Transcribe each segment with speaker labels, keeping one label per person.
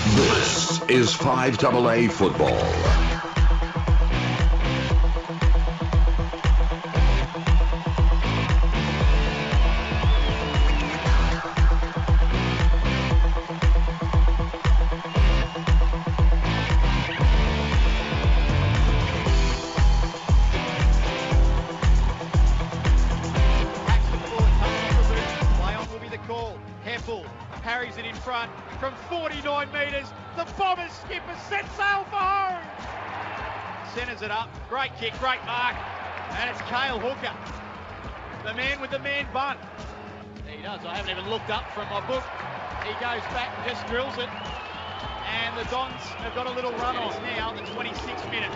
Speaker 1: This is 5AA football.
Speaker 2: Parries it in front from 49 metres. The Bombers skipper set sail for home. Centres it up. Great kick, great mark. And it's Cale Hooker, the man with the man bun. He does. I haven't even looked up from my book. He goes back and just drills it. And the Dons have got a little run on now, the 26th minute.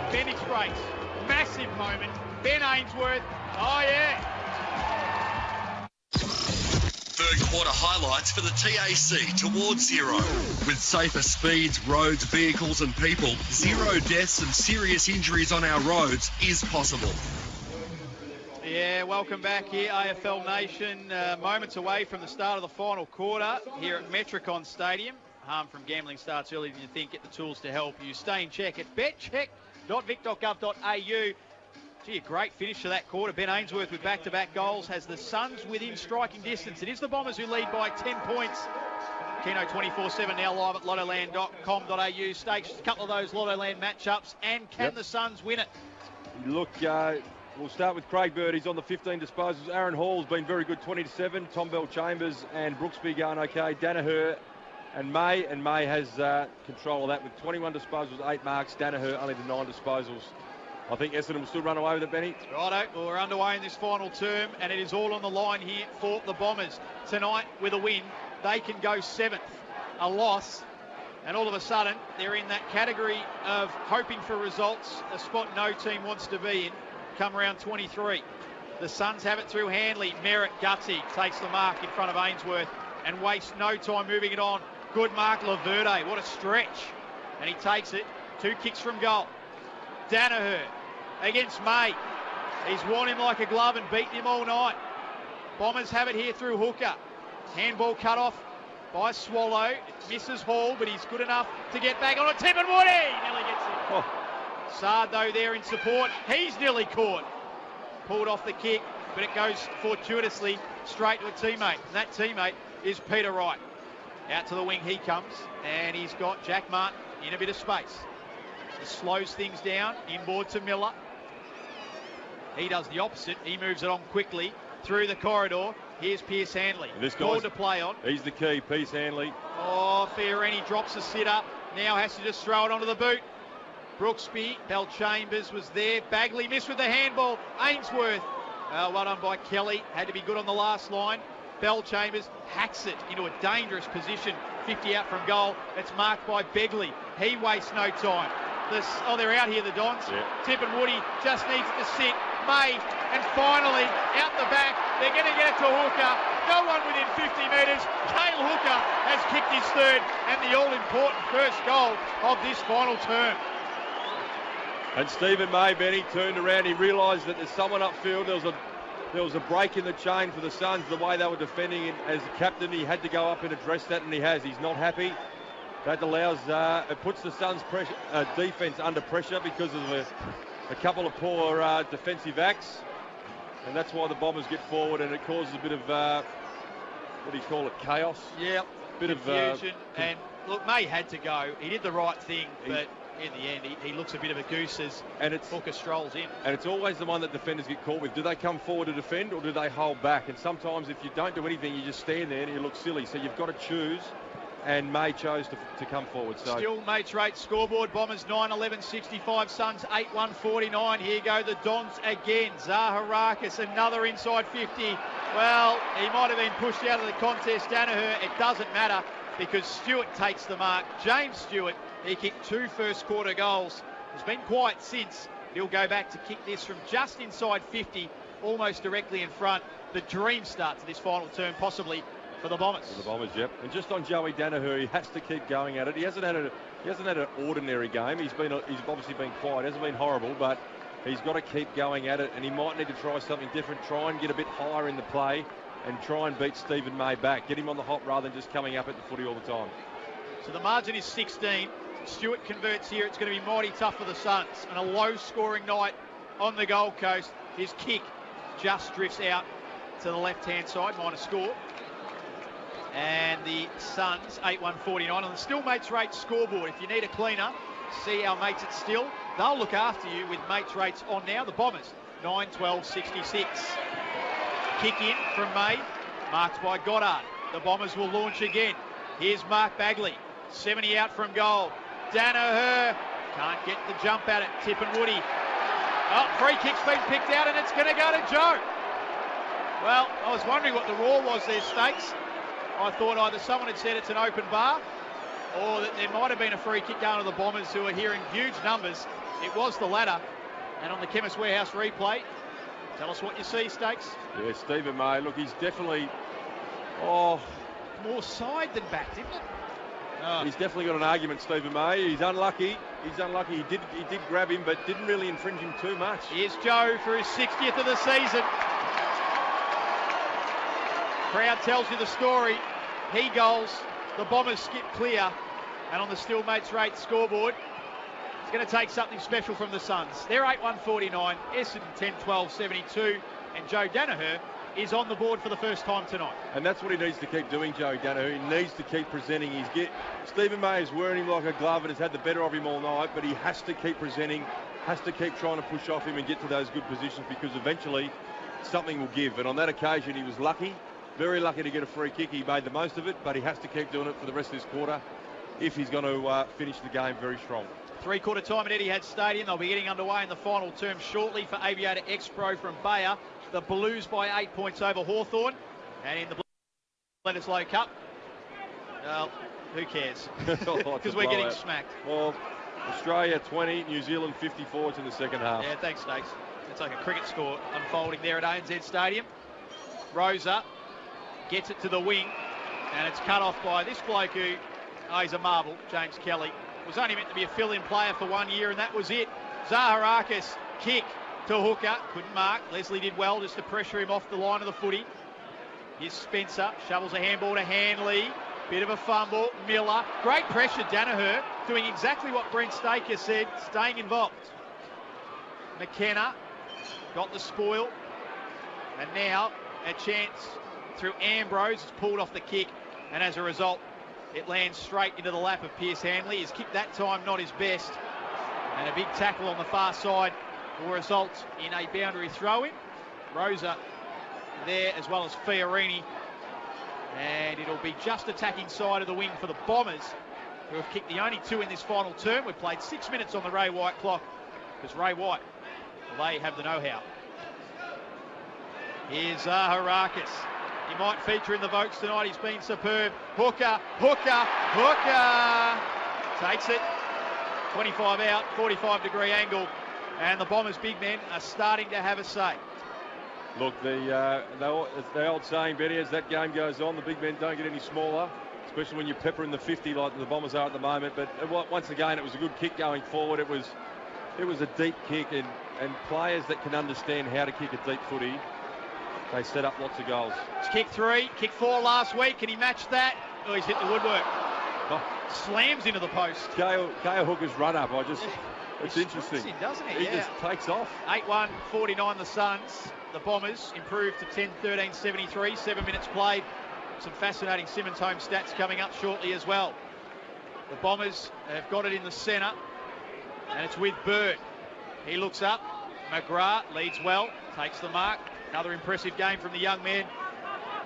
Speaker 2: Bendix breaks. Massive moment. Ben Ainsworth. Oh, yeah.
Speaker 3: Third quarter highlights for the TAC towards zero. With safer speeds, roads, vehicles and people, zero deaths and serious injuries on our roads is possible.
Speaker 2: Yeah, welcome back here, AFL Nation. Moments away from the start of the final quarter here at Metricon Stadium. Harm from gambling starts earlier than you think. Get the tools to help you. Stay in check at betcheck.vic.gov.au. Gee, a great finish to that quarter. Ben Ainsworth with back-to-back goals has the Suns within striking distance. It is the Bombers who lead by 10 points. Keno 24/7 now live at lottoland.com.au. Stakes just a couple of those Lottoland matchups. And can the Suns win it?
Speaker 4: Look, we'll start with Craig Bird. He's on the 15 disposals. Aaron Hall's been very good, 20-7. Tom Bell-Chambers and Brooksby going okay. Danaher and May has control of that with 21 disposals, 8 marks. Danaher only the 9 disposals. I think Essendon will still run away with it, Benny.
Speaker 2: Righto, well, we're underway in this final term, and it is all on the line here for the Bombers. Tonight, with a win, they can go 7th. A loss, and all of a sudden, they're in that category of hoping for results, a spot no team wants to be in, come round 23. The Suns have it through Hanley. Merritt, gutsy, takes the mark in front of Ainsworth and wastes no time moving it on. Good mark, Laverde. What a stretch. And he takes it. 2 kicks from goal. Danaher against May. He's worn him like a glove and beaten him all night. Bombers have it here through Hooker. Handball cut off by Swallow. It misses Hall, but he's good enough to get back on a tip, and Woody nearly gets it. Oh. Sard, though, there in support. He's nearly caught. Pulled off the kick, but it goes fortuitously straight to a teammate. And that teammate is Peter Wright. Out to the wing he comes, and he's got Jack Martin in a bit of space. It slows things down, inboard to Miller. He does the opposite. He moves it on quickly through the corridor. Here's Pierce Hanley.
Speaker 4: This
Speaker 2: guy's to play on.
Speaker 4: He's the key, Pierce Hanley.
Speaker 2: Oh, Fiorini drops the sit-up. Now has to just throw it onto the boot. Brooksby, Bell-Chambers was there. Bagley missed with the handball. Ainsworth, well done by Kelly. Had to be good on the last line. Bell-Chambers hacks it into a dangerous position. 50 out from goal. It's marked by Begley. He wastes no time. They're out here, the Dons.
Speaker 4: Yeah.
Speaker 2: Tip and Woody just needs to sit. May, and finally, out the back, they're going to get it to Hooker. No one within 50 metres. Cale Hooker has kicked his third and the all-important first goal of this final term.
Speaker 4: And Stephen May, Benny, turned around. He realised that there's someone upfield. There was a break in the chain for the Suns, the way they were defending. And as a captain, he had to go up and address that, and he has. He's not happy. That allows, it puts the Suns' defence under pressure because of a couple of poor defensive acts. And that's why the Bombers get forward, and it causes a bit of, what do you call it, chaos?
Speaker 2: Yeah,
Speaker 4: bit
Speaker 2: confusion. And look, May had to go. He did the right thing, but in the end, he looks a bit of a goose as Hooker strolls in.
Speaker 4: And it's always the one that defenders get caught with. Do they come forward to defend, or do they hold back? And sometimes if you don't do anything, you just stand there and you look silly. So you've got to choose. And May chose to come forward. So
Speaker 2: still mates rate scoreboard. Bombers 9-11-65, Suns 8-1-49. Here go the Dons again. Zaharakis, another inside 50. Well, he might have been pushed out of the contest. Danaher, it doesn't matter because Stewart takes the mark. James Stewart, he kicked 2 first quarter goals. Has been quiet since. He'll go back to kick this from just inside 50, almost directly in front. The dream start to this final term, possibly for the Bombers.
Speaker 4: For the Bombers, yep. And just on Joey Danaher, he has to keep going at it. He hasn't had an ordinary game. He's obviously been quiet. It hasn't been horrible, but he's got to keep going at it, and he might need to try something different. Try and get a bit higher in the play, and try and beat Stephen May back. Get him on the hop rather than just coming up at the footy all the time.
Speaker 2: So the margin is 16. Stewart converts here. It's going to be mighty tough for the Suns. And a low-scoring night on the Gold Coast. His kick just drifts out to the left-hand side, minor score. And the Suns, 8-1-49 on the Still Mates Rates scoreboard. If you need a cleaner, see our mates at Still. They'll look after you with Mates Rates on now. The Bombers, 9-12-66. Kick in from May, marked by Goddard. The Bombers will launch again. Here's Mark Bagley, 70 out from goal. Danaher can't get the jump at it. Tip and Woody. Oh, free kick's been picked out and it's going to go to Joe. Well, I was wondering what the roar was there, Stakes. I thought either someone had said it's an open bar or that there might have been a free kick going to the Bombers, who are here in huge numbers. It was the latter. And on the Chemist Warehouse replay, tell us what you see, Stakes.
Speaker 4: Yeah, Stephen May, look, he's definitely...
Speaker 2: more side than back, didn't it?
Speaker 4: He's definitely got an argument, Stephen May. He's unlucky. He did grab him, but didn't really infringe him too much.
Speaker 2: Here's Joe for his 60th of the season. Crowd tells you the story. He goals. The Bombers skip clear. And on the Still Mates Rate scoreboard, it's going to take something special from the Suns. They're 8-1-49, Essendon 10-12-72, and Joe Danaher is on the board for the first time tonight.
Speaker 4: And that's what he needs to keep doing, Joe Danaher. He needs to keep presenting. Stephen May is wearing him like a glove and has had the better of him all night, but he has to keep presenting, has to keep trying to push off him and get to those good positions, because eventually something will give. And on that occasion, he was lucky, very lucky to get a free kick. He made the most of it, but he has to keep doing it for the rest of this quarter if he's going to finish the game very strong.
Speaker 2: Three-quarter time at Etihad Stadium. They'll be getting underway in the final term shortly for Aviator X-Pro from Bayer. The Blues by 8 points over Hawthorn. And in the Bledisloe Cup, well, who cares? Because we're getting smacked.
Speaker 4: Well, Australia 20, New Zealand 54 in the second half.
Speaker 2: Yeah, thanks, Stakes. It's like a cricket score unfolding there at ANZ Stadium. Rosa gets it to the wing, and it's cut off by this bloke who, he's a marvel, James Kelly. Was only meant to be a fill-in player for 1 year, and that was it. Zaharakis, kick to Hooker, couldn't mark. Leslie did well just to pressure him off the line of the footy. Here's Spencer, shovels a handball to Hanley. Bit of a fumble, Miller. Great pressure, Danaher, doing exactly what Brent Staker said, staying involved. McKenna got the spoil, and now a chance through Ambrose. It's pulled off the kick, and as a result, it lands straight into the lap of Pierce Hanley. His kick that time not his best, and a big tackle on the far side will result in a boundary throw-in. Rosa there, as well as Fiorini, and it'll be just attacking side of the wing for the Bombers, who have kicked the only two in this final term. We've played 6 minutes on the Ray White clock, because Ray White, well, they have the know-how. Here's Zaharakis. He might feature in the votes tonight. He's been superb. Hooker. Takes it. 25 out, 45-degree angle. And the Bombers' big men are starting to have a say.
Speaker 4: Look, the old saying, Benny, as that game goes on, the big men don't get any smaller, especially when you're peppering the 50 like the Bombers are at the moment. But once again, it was a good kick going forward. It was a deep kick, and players that can understand how to kick a deep footy, they set up lots of goals.
Speaker 2: It's kick 3, kick 4 last week. Can he match that? Oh, he's hit the woodwork. Slams into the post.
Speaker 4: Kale Hooker's run up, it's interesting.
Speaker 2: Him, doesn't he?
Speaker 4: He just takes off.
Speaker 2: 8-1-49 the Suns. The Bombers improved to 10-13-73. 7 minutes played. Some fascinating Simmons home stats coming up shortly as well. The Bombers have got it in the centre, and it's with Bird. He looks up. McGrath leads well, takes the mark. Another impressive game from the young man.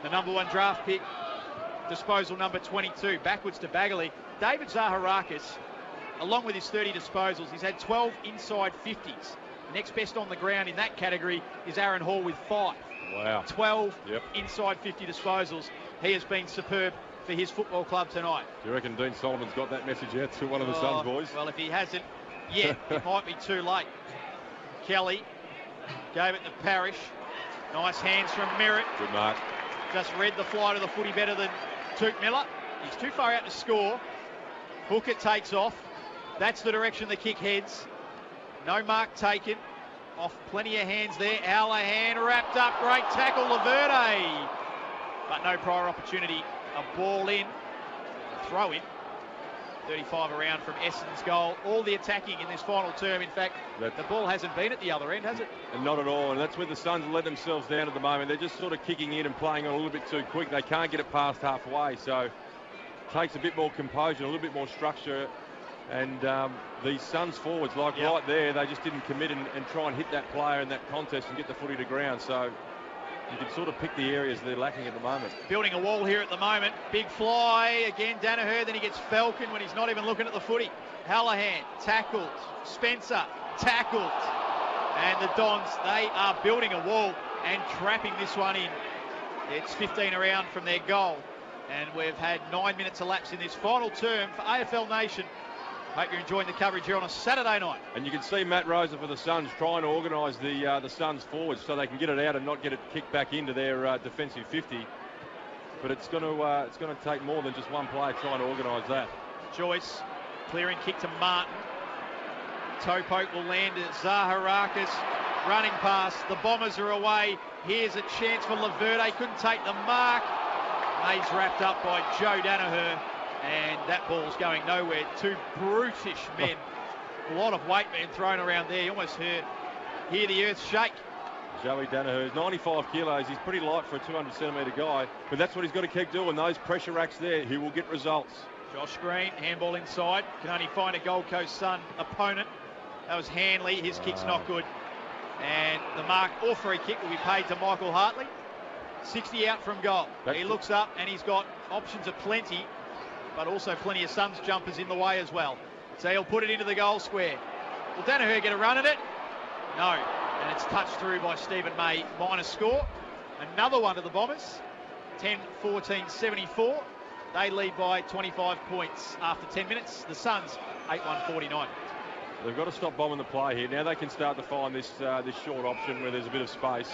Speaker 2: The number 1 draft pick. Disposal number 22. Backwards to Bagley. David Zaharakis, along with his 30 disposals, he's had 12 inside 50s. Next best on the ground in that category is Aaron Hall with 5.
Speaker 4: Wow.
Speaker 2: 12 inside 50 disposals. He has been superb for his football club tonight.
Speaker 4: Do you reckon Dean Solomon's got that message out to one of the Suns boys?
Speaker 2: Well, if he hasn't yet, it might be too late. Kelly gave it to Parrish. Nice hands from Merritt.
Speaker 4: Good mark.
Speaker 2: Just read the flight of the footy better than Touk Miller. He's too far out to score. Hooker takes off. That's the direction the kick heads. No mark taken. Off plenty of hands there. Allahan wrapped up. Great tackle, Laverde. But no prior opportunity. A ball in. A throw in. 35 around from Essendon's goal. All the attacking in this final term. In fact, the ball hasn't been at the other end, has it?
Speaker 4: And not at all. And that's where the Suns let themselves down at the moment. They're just sort of kicking in and playing on a little bit too quick. They can't get it past halfway. So it takes a bit more composure, a little bit more structure. And these Suns forwards, right there, they just didn't commit and try and hit that player in that contest and get the footy to ground. So you can sort of pick the areas they're lacking at the moment.
Speaker 2: Building a wall here at the moment. Big fly again, Danaher. Then he gets Falcon when he's not even looking at the footy. Hallahan tackled. Spencer tackled. And the Dons, they are building a wall and trapping this one in. It's 15 around from their goal. And we've had 9 minutes elapsed in this final term for AFL Nation. Hope you're enjoying the coverage here on a Saturday night.
Speaker 4: And you can see Matt Rosa for the Suns trying to organise the Suns forwards so they can get it out and not get it kicked back into their defensive 50. But it's going to take more than just one player trying to organise that.
Speaker 2: Joyce, clearing kick to Martin. Toe poke will land at Zaharakis. Running past, the Bombers are away. Here's a chance for Laverde. Couldn't take the mark. He's wrapped up by Joe Danaher. And that ball's going nowhere. Two brutish men. A lot of weight being thrown around there. You almost hear the earth shake.
Speaker 4: Joey Danaher is 95 kilos. He's pretty light for a 200-centimetre guy. But that's what he's got to keep doing. Those pressure acts there, he will get results.
Speaker 2: Josh Green, handball inside. Can only find a Gold Coast Sun opponent. That was Hanley. His kick's not good. And the mark or free kick will be paid to Michael Hartley. 60 out from goal. He looks up and he's got options aplenty, but also plenty of Suns jumpers in the way as well. So he'll put it into the goal square. Will Danaher get a run at it? No. And it's touched through by Stephen May. Minus score. Another one to the Bombers. 10-14-74. They lead by 25 points after 10 minutes. The Suns, 8-1-49.
Speaker 4: They've got to stop bombing the play here. Now they can start to find this short option where there's a bit of space.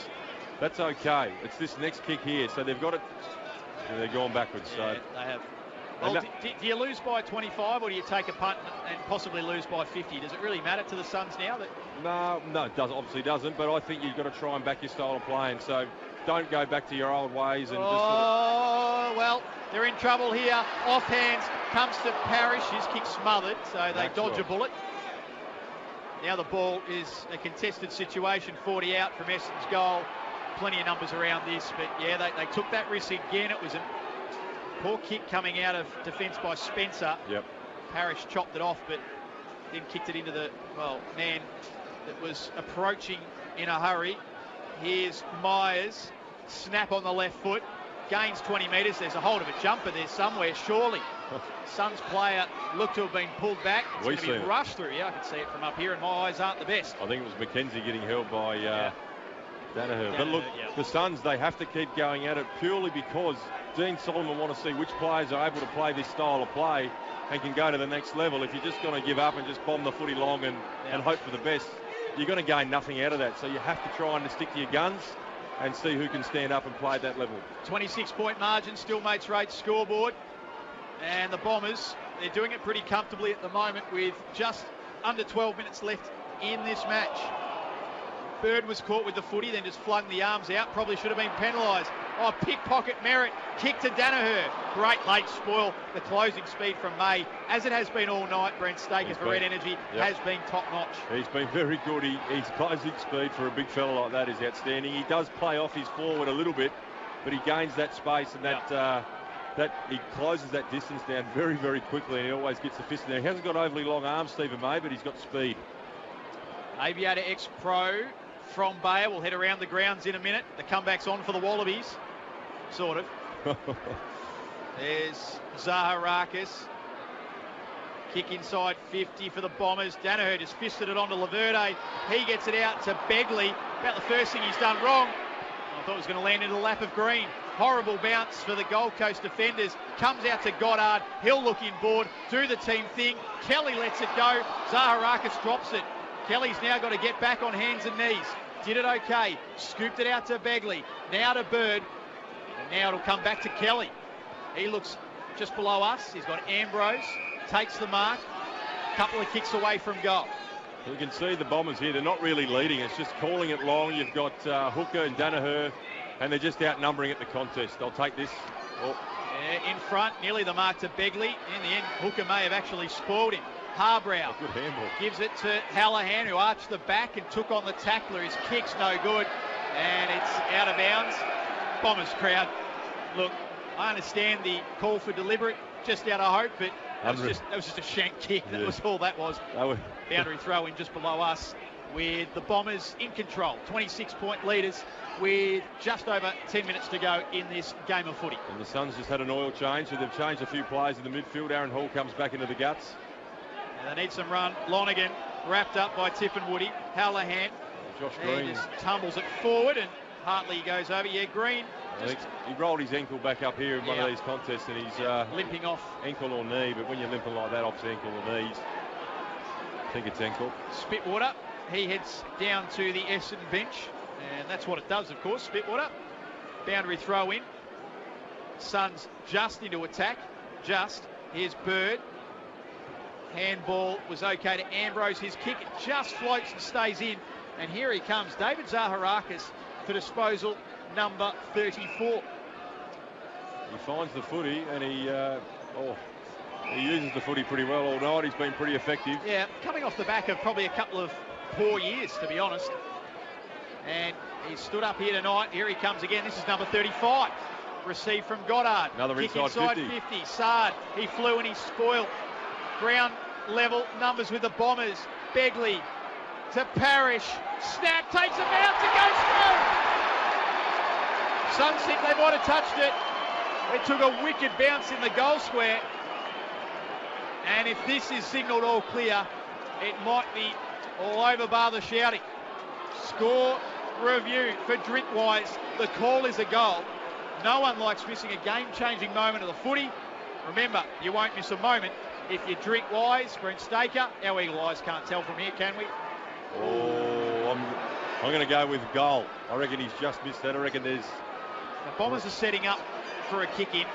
Speaker 4: That's okay. It's this next kick here. So they've got it. They're going backwards.
Speaker 2: Yeah,
Speaker 4: so
Speaker 2: they have. Well, do you lose by 25 or do you take a punt and possibly lose by 50? Does it really matter to the Suns now?
Speaker 4: No, it doesn't. Obviously doesn't. But I think you've got to try and back your style of playing. So don't go back to your old ways and
Speaker 2: well, they're in trouble here. Off hands comes to Parrish. His kick smothered, so they dodge a bullet. Now the ball is a contested situation. 40 out from Essendon's goal. Plenty of numbers around this, but yeah, they took that risk again. It was a poor kick coming out of defence by Spencer.
Speaker 4: Yep.
Speaker 2: Parrish chopped it off, but then kicked it into the man that was approaching in a hurry. Here's Myers, snap on the left foot, gains 20 metres. There's a hold of a jumper there somewhere, surely. Suns player looked to have been pulled back. It's going to be rushed through. Yeah, I can see it from up here, and my eyes aren't the best.
Speaker 4: I think it was McKenzie getting held by Danaher. But look, the Suns, they have to keep going at it purely because Dean Solomon want to see which players are able to play this style of play and can go to the next level. If you're just going to give up and just bomb the footy long and hope for the best, you're going to gain nothing out of that. So you have to try and stick to your guns and see who can stand up and play at that level.
Speaker 2: 26-point margin, still mates rate scoreboard. And the Bombers, they're doing it pretty comfortably at the moment with just under 12 minutes left in this match. Bird was caught with the footy, then just flung the arms out. Probably should have been penalised. Oh, pickpocket Merritt. Kick to Danaher. Great late spoil. The closing speed from May, as it has been all night. Brent Stakers for Red Energy has been top-notch. He's
Speaker 4: been very good. His closing speed for a big fella like that is outstanding. He does play off his forward a little bit, but he gains that space and that he closes that distance down very, very quickly, and he always gets the fist in there. He hasn't got overly long arms, Stephen May, but he's got speed.
Speaker 2: Aviator ex-pro from Bayer will head around the grounds in a minute. The comeback's on for the Wallabies, sort of. There's Zaharakis. Kick inside 50 for the Bombers. Danaher just fisted it onto Laverde. He gets it out to Begley. About the first thing he's done wrong. I thought it was going to land in the lap of Green. Horrible bounce for the Gold Coast defenders. Comes out to Goddard. He'll look inboard, do the team thing. Kelly lets it go. Zaharakis drops it. Kelly's now got to get back on hands and knees. Did it okay. Scooped it out to Begley. Now to Bird. And now it'll come back to Kelly. He looks just below us. He's got Ambrose. Takes the mark. Couple of kicks away from goal.
Speaker 4: You can see the Bombers here. They're not really leading. It's just calling it long. You've got Hooker and Danaher, and they're just outnumbering at the contest. They'll take this. Oh.
Speaker 2: Yeah, in front, nearly the mark to Begley. In the end, Hooker may have actually spoiled him. Harbrow
Speaker 4: Good handball.
Speaker 2: gives it to Hallahan, who arched the back and took on the tackler. His kick's no good, and it's out of bounds. Bombers crowd. Look, I understand the call for deliberate, just out of hope, but that was just a shank kick. That was all that was. Boundary throw in just below us, with the Bombers in control. 26-point leaders with just over 10 minutes to go in this game of footy.
Speaker 4: And the Suns just had an oil change, so they've changed a few players in the midfield. Aaron Hall comes back into the guts.
Speaker 2: And they need some run. Lonergan wrapped up by Tiffin Woody. Hallahan.
Speaker 4: Josh Green
Speaker 2: just tumbles it forward, and Hartley goes over. Yeah, Green.
Speaker 4: I think he rolled his ankle back up here in one of these contests, and he's
Speaker 2: limping off.
Speaker 4: Ankle or knee, but when you're limping like that off the ankle or knees, I think it's ankle.
Speaker 2: Spitwater, he heads down to the Essendon bench, and that's what it does, of course. Spitwater, boundary throw in. Suns just into attack. Here's Bird. Handball was okay to Ambrose. His kick just floats and stays in. And here he comes, David Zaharakis, for disposal number 34.
Speaker 4: He finds the footy, and he uses the footy pretty well all night. He's been pretty effective.
Speaker 2: Yeah, coming off the back of probably a couple of poor years, to be honest. And he stood up here tonight. Here he comes again. This is number 35. Received from Goddard.
Speaker 4: Another
Speaker 2: kick
Speaker 4: inside
Speaker 2: 50. Sard, he flew and he spoiled. Ground level numbers with the Bombers. Begley to Parrish. Snap, takes a bounce, it goes through. Suns think they might have touched it. It took a wicked bounce in the goal square. And if this is signalled all clear, it might be all over bar the shouting. Score review for Drinkwise. The call is a goal. No one likes missing a game-changing moment of the footy. Remember, you won't miss a moment if you drink wise. Brent Staker, our eagle eyes can't tell from here, can we?
Speaker 4: Oh, I'm going to go with goal. I reckon he's just missed that. I reckon there's...
Speaker 2: The Bombers are setting up for a kick-in.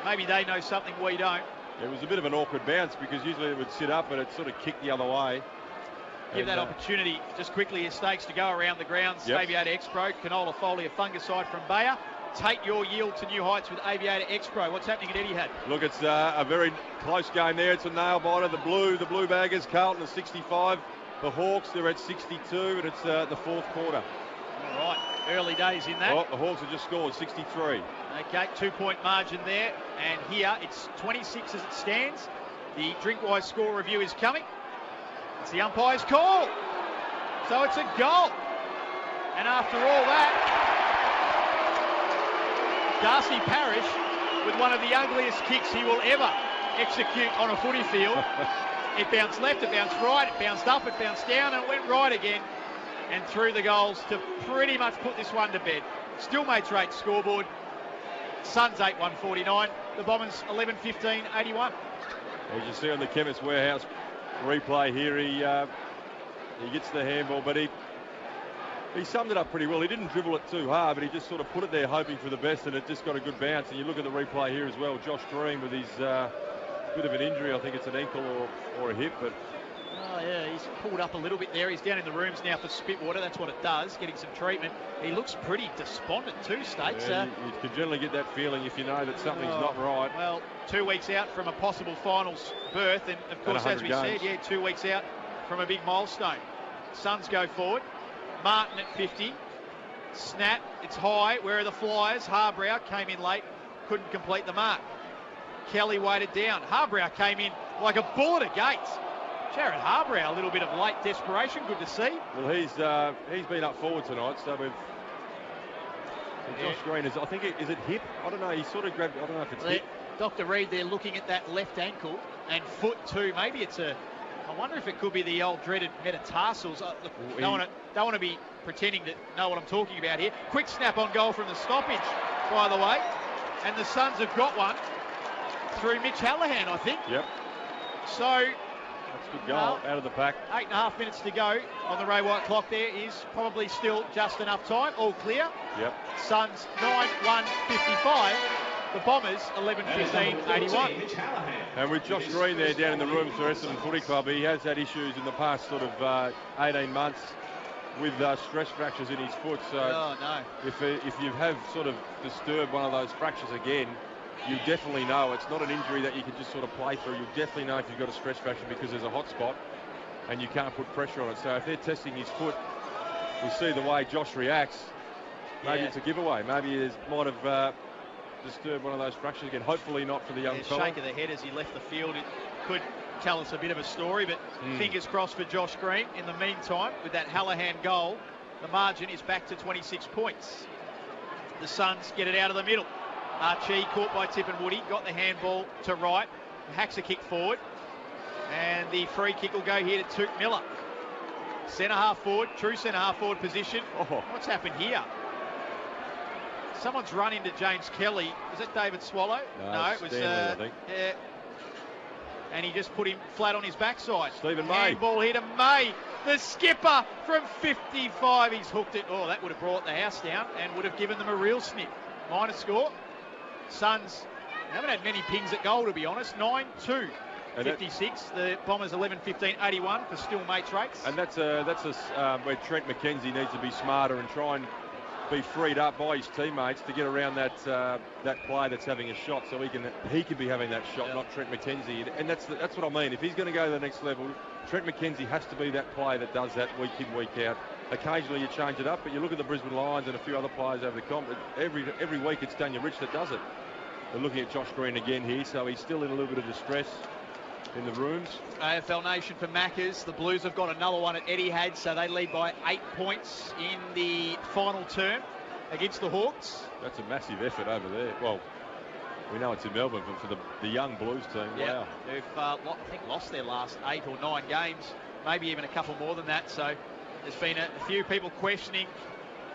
Speaker 2: Maybe they know something we don't.
Speaker 4: It was a bit of an awkward bounce because usually it would sit up, but it sort of kicked the other way.
Speaker 2: Give that opportunity just quickly as Stakes to go around the grounds.
Speaker 4: Yep.
Speaker 2: Aviator X-Pro, canola foliar fungicide from Bayer. Take your yield to new heights with Aviator X-Pro. What's happening at Etihad?
Speaker 4: Look, it's a very close game there. It's a nail biter. The blue baggers, Carlton at 65. The Hawks, they're at 62, and it's the fourth quarter.
Speaker 2: All right, early days in that.
Speaker 4: Oh, the Hawks have just scored 63.
Speaker 2: Okay, 2-point margin there. And here it's 26 as it stands. The Drinkwise score review is coming. It's the umpire's call. So it's a goal. And after all that, Darcy Parish with one of the ugliest kicks he will ever execute on a footy field. It bounced left, it bounced right, it bounced up, it bounced down, and it went right again. And through the goals to pretty much put this one to bed. Still mates rate scoreboard. Suns 8-1-49. The Bombers 11-15-81.
Speaker 4: As you see on the Chemist Warehouse replay here, he gets the handball, but he summed it up pretty well. He didn't dribble it too hard, but he just sort of put it there hoping for the best, and it just got a good bounce. And you look at the replay here as well. Josh Green with his bit of an injury. I think it's an ankle or a hip, but...
Speaker 2: Oh, yeah, he's pulled up a little bit there. He's down in the rooms now for Spitwater. That's what it does, getting some treatment. He looks pretty despondent too, Stakes.
Speaker 4: Yeah, you can generally get that feeling if you know that something's not right.
Speaker 2: Well, 2 weeks out from a possible finals berth, and of course, as we said, 2 weeks out from a big milestone. Suns go forward. Martin at 50. Snap, it's high. Where are the Flyers? Harbrow came in late, couldn't complete the mark. Kelly waited down. Harbrow came in like a bull at a gate. Jared Harbrow, a little bit of late desperation, good to see.
Speaker 4: Well, he's been up forward tonight, so we've... Josh Green is, I think, is it hip? I don't know, he sort of grabbed, I don't know if it's hip.
Speaker 2: Dr. Reid, they're looking at that left ankle and foot too. Maybe it's I wonder if it could be the old dreaded metatarsals. Look, don't want to be pretending to know what I'm talking about here. Quick snap on goal from the stoppage, by the way. And the Suns have got one through Mitch Hallahan, I think.
Speaker 4: Yep.
Speaker 2: So...
Speaker 4: That's a good goal, out of the pack.
Speaker 2: 8.5 minutes to go on the Ray White clock. There is probably still just enough time. All clear.
Speaker 4: Yep.
Speaker 2: Suns 9-1-55. The Bombers 11-15-81.
Speaker 4: And with Josh Green there down in the rooms for Essendon Footy Club, he has had issues in the past sort of 18 months with stress fractures in his foot. So
Speaker 2: oh, no.
Speaker 4: if you have sort of disturbed one of those fractures again, you definitely know it's not an injury that you can just sort of play through. You definitely know if you've got a stretch fracture because there's a hot spot and you can't put pressure on it. So if they're testing his foot, we see the way Josh reacts. Maybe it's a giveaway. Maybe he might have disturbed one of those fractures again. Hopefully not for the young fella.
Speaker 2: Shake of the head as he left the field. It could tell us a bit of a story, but fingers crossed for Josh Green. In the meantime, with that Hallahan goal, the margin is back to 26 points. The Suns get it out of the middle. Archie caught by Tippenwoody, got the handball to right, hacks a kick forward, and the free kick will go here to Tuke Miller. Centre half forward, true centre half forward position. What's happened here? Someone's run into James Kelly. Was it David Swallow? No, it was
Speaker 4: Stanley, I think.
Speaker 2: And he just put him flat on his backside.
Speaker 4: Stephen May.
Speaker 2: Handball here to May, the skipper from 55. He's hooked it. Oh, that would have brought the house down and would have given them a real snip. Minor score. Suns haven't had many pings at goal, to be honest. 9-2. 56. The Bombers 11-15-81 for still mates rates.
Speaker 4: And that's where Trent McKenzie needs to be smarter and try and be freed up by his teammates to get around that player that's having a shot, so he can be having that shot, not Trent McKenzie. And that's what I mean. If he's going to go to the next level, Trent McKenzie has to be that player that does that week in, week out. Occasionally you change it up, but you look at the Brisbane Lions and a few other players over the comp. Every week it's Daniel Rich that does it. They're looking at Josh Green again here, so he's still in a little bit of distress in the rooms.
Speaker 2: AFL Nation for Maccas. The Blues have got another one at Etihad, so they lead by 8 points in the final term against the Hawks.
Speaker 4: That's a massive effort over there. Well, we know it's in Melbourne, but for the young Blues team, wow.
Speaker 2: They've, I think, lost their last 8 or 9 games, maybe even a couple more than that. So there's been a few people questioning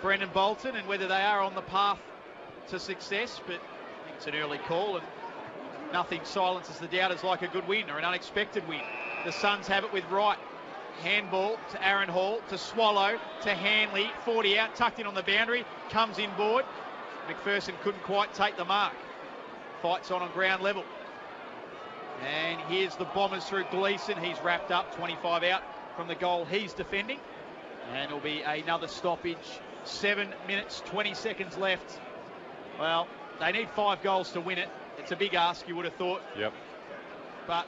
Speaker 2: Brendan Bolton and whether they are on the path to success, but I think it's an early call, and nothing silences the doubters like a good win or an unexpected win. The Suns have it with Wright. Handball to Aaron Hall, to Swallow, to Hanley. 40 out, tucked in on the boundary. Comes inboard. McPherson couldn't quite take the mark. Fights on ground level. And here's the Bombers through Gleeson. He's wrapped up, 25 out from the goal he's defending. And it'll be another stoppage. 7 minutes, 20 seconds left. Well, they need 5 goals to win it. It's a big ask, you would have thought.
Speaker 4: Yep.
Speaker 2: But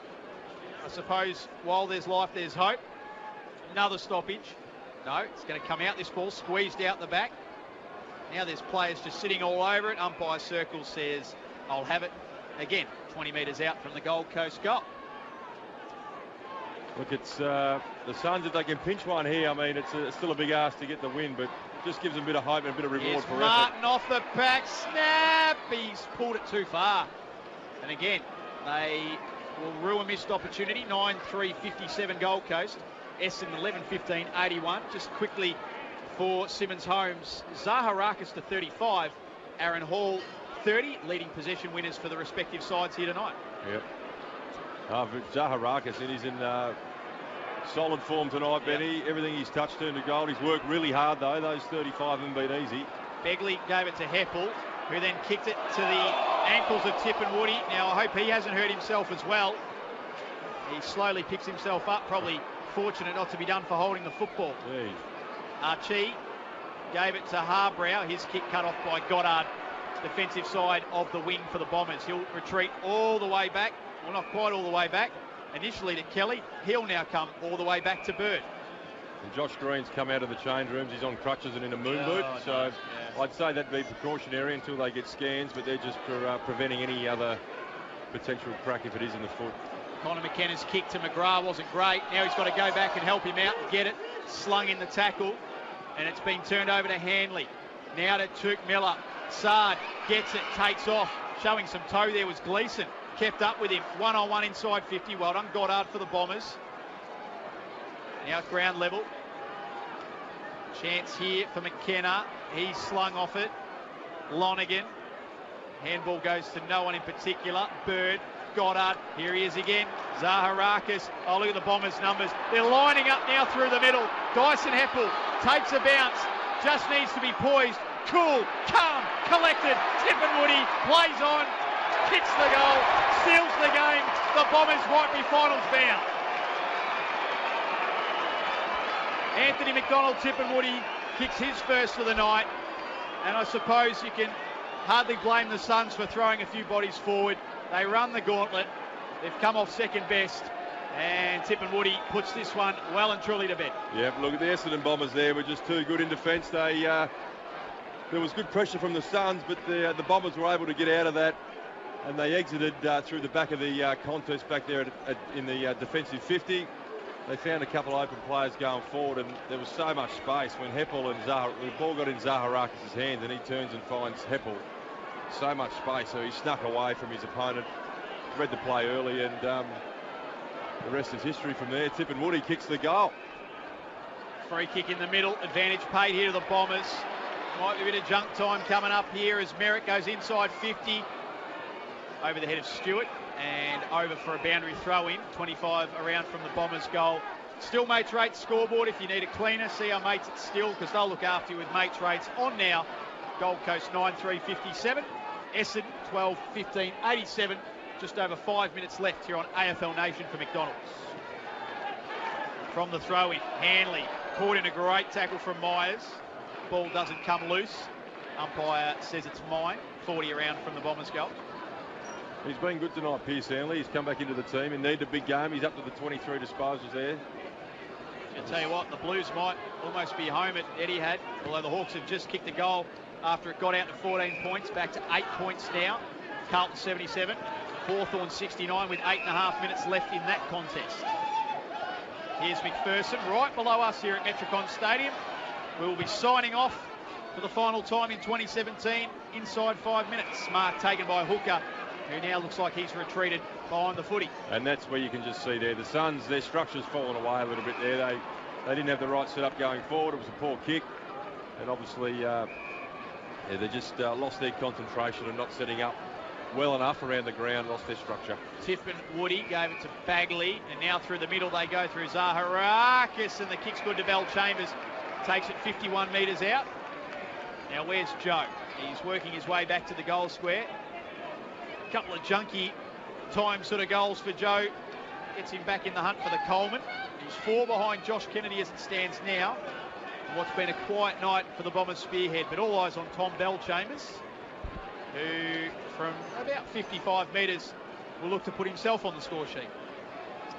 Speaker 2: I suppose while there's life, there's hope. Another stoppage. No, it's going to come out. This ball squeezed out the back. Now there's players just sitting all over it. Umpire circle says, I'll have it. Again, 20 metres out from the Gold Coast goal.
Speaker 4: Look, it's the Suns, if they can pinch one here, I mean, it's still a big ask to get the win, but just gives them a bit of hope and a bit of reward for
Speaker 2: Martin
Speaker 4: effort.
Speaker 2: off the back, snap. He's pulled it too far. And again, they will rue a missed opportunity. 9-3-57 Gold Coast. Essendon 11-15-81. Just quickly for Simmons Holmes. Zaharakis to 35. Aaron Hall 30. Leading possession winners for the respective sides here tonight.
Speaker 4: Yep. Zaharakis, he's in solid form tonight, Benny. Everything he's touched turned to gold. He's worked really hard, though. Those 35 haven't been easy.
Speaker 2: Begley gave it to Heppel, who then kicked it to the ankles of Tippenwoody. Now, I hope he hasn't hurt himself as well. He slowly picks himself up, probably fortunate not to be done for holding the football.
Speaker 4: Jeez.
Speaker 2: Archie gave it to Harbrow. His kick cut off by Goddard, defensive side of the wing for the Bombers. He'll retreat all the way back. Well, not quite all the way back. Initially to Kelly. He'll now come all the way back to Bird.
Speaker 4: And Josh Green's come out of the change rooms. He's on crutches and in a moon boot. So I'd say that'd be precautionary until they get scans, but they're just preventing any other potential crack if it is in the foot.
Speaker 2: Connor McKenna's kick to McGrath wasn't great. Now he's got to go back and help him out and get it. Slung in the tackle. And it's been turned over to Hanley. Now to Tuke Miller. Sard gets it, takes off. Showing some toe there was Gleeson. Kept up with him. 1-on-1 inside 50. Well done, Goddard for the Bombers. Now at ground level. Chance here for McKenna. He's slung off it. Lonergan. Handball goes to no one in particular. Bird. Goddard. Here he is again. Zaharakis. Oh, look at the Bombers' numbers. They're lining up now through the middle. Dyson Heppel takes a bounce. Just needs to be poised. Cool, calm, collected. Tippenwoody plays on. Kicks the goal. Steals the game. The Bombers might be finals bound. Anthony McDonald Tippenwoody kicks his first of the night. And I suppose you can hardly blame the Suns for throwing a few bodies forward. They run the gauntlet. They've come off second best. And Tip and Woody puts this one well and truly to bed.
Speaker 4: Yeah, look at the Essendon Bombers there. Were just too good in defence. There was good pressure from the Suns, but the Bombers were able to get out of that. And they exited through the back of the contest back there in the defensive 50. They found a couple of open players going forward, and there was so much space when Heppel and the ball got in Zaharakis' hands, and he turns and finds Heppel. So much space, so he snuck away from his opponent, read the play early, and the rest is history from there. Tip and Woody kicks the goal.
Speaker 2: Free kick in the middle, advantage paid here to the Bombers. Might be a bit of junk time coming up here as Merritt goes inside 50. Over the head of Stewart and over for a boundary throw-in. 25 around from the Bombers' goal. Still Mates Rates scoreboard if you need a cleaner. See our mates at Still, because they'll look after you with Mates Rates on now. Gold Coast 9-3-57. Essendon 12-15-87. Just over 5 minutes left here on AFL Nation for McDonald's. From the throw-in, Hanley caught in a great tackle from Myers. Ball doesn't come loose. Umpire says it's mine. 40 around from the Bombers' goal.
Speaker 4: He's been good tonight, Pierce Hanley. He's come back into the team. He needed a big game. He's up to the 23 disposals there.
Speaker 2: I'll tell you what, the Blues might almost be home at Etihad, although the Hawks have just kicked the goal after it got out to 14 points, back to 8 points now. Carlton 77, Hawthorn 69 with 8.5 minutes left in that contest. Here's McPherson right below us here at Metricon Stadium. We will be signing off for the final time in 2017 inside 5 minutes. Mark taken by Hooker, who now looks like he's retreated behind the footy.
Speaker 4: And that's where you can just see there, the Suns, their structure's fallen away a little bit there. They didn't have the right setup going forward. It was a poor kick. And obviously, they just lost their concentration and not setting up well enough around the ground, lost their structure.
Speaker 2: Tip and Woody gave it to Bagley, and now through the middle they go through Zaharakis, and the kick's good to Bell Chambers. Takes it 51 metres out. Now where's Joe? He's working his way back to the goal square. Couple of junky time sort of goals for Joe. Gets him back in the hunt for the Coleman. He's 4 behind Josh Kennedy as it stands now. What's been a quiet night for the Bombers spearhead, but all eyes on Tom Bell Chambers, who from about 55 metres will look to put himself on the score sheet.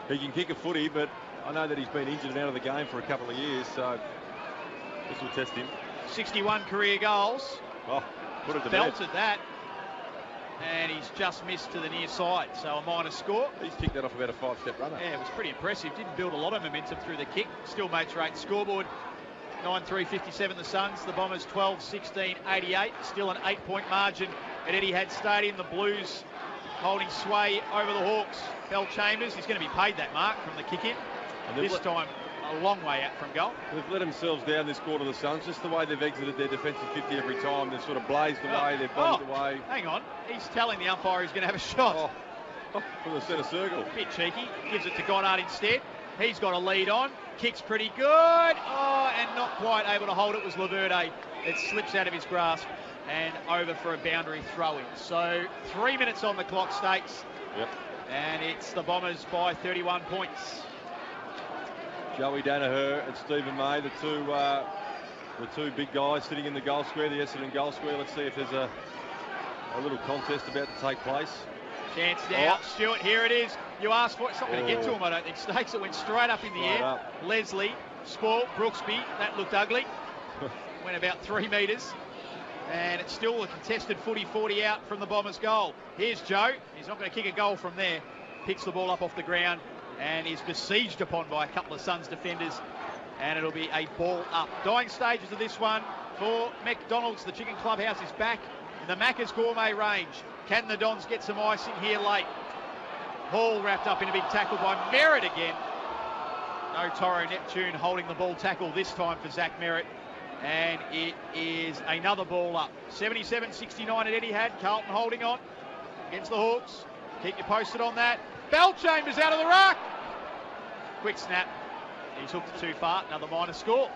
Speaker 4: He can kick a footy, but I know that he's been injured and out of the game for a couple of years, so this will test him. 61
Speaker 2: career goals.
Speaker 4: Oh, put it to
Speaker 2: belted that. And he's just missed to the near side, so a minor score.
Speaker 4: He's kicked that off about a 5-step runner.
Speaker 2: Yeah, it was pretty impressive. Didn't build a lot of momentum through the kick. Still Mates Rate scoreboard. 9-3-57 the Suns. The Bombers 12-16-88. Still an 8-point margin at Etihad Stadium. The Blues holding sway over the Hawks. Bell Chambers, he's going to be paid that mark from the kick in. This time a long way out from goal.
Speaker 4: They've let themselves down this quarter, the Suns, just the way they've exited their defensive 50 every time. They've sort of blazed away, they've bombed away.
Speaker 2: Hang on, he's telling the umpire he's going to have a shot.
Speaker 4: From the centre circle.
Speaker 2: A bit cheeky, gives it to Goddard instead. He's got a lead on, kicks pretty good. And not quite able to hold it was Laverde. It slips out of his grasp and over for a boundary throw-in. So 3 minutes on the clock, Stakes.
Speaker 4: Yep.
Speaker 2: And it's the Bombers by 31 points.
Speaker 4: Joey Danaher and Stephen May, the two big guys sitting in the goal square, the Essendon goal square. Let's see if there's a little contest about to take place.
Speaker 2: Chance now, Stewart, here it is. You asked for it, it's not going to get to him, I don't think. Stakes, it went straight up in the air.
Speaker 4: Up.
Speaker 2: Leslie, Sport, Brooksby, that looked ugly. Went about 3 metres. And it's still a contested footy, 40 out from the Bombers' goal. Here's Joe. He's not going to kick a goal from there. Picks the ball up off the ground and is besieged upon by a couple of Suns defenders. And it'll be a ball up. Dying stages of this one for McDonald's. The Chicken Clubhouse is back in the Macca's Gourmet range. Can the Dons get some icing here late? Hall wrapped up in a big tackle by Merritt again. No Toro Neptune holding the ball tackle this time for Zach Merritt. And it is another ball up. 77-69 at Etihad. Carlton holding on against the Hawks. Keep you posted on that. Bell Chambers out of the ruck. Quick snap. He's hooked it too far. Another minor score.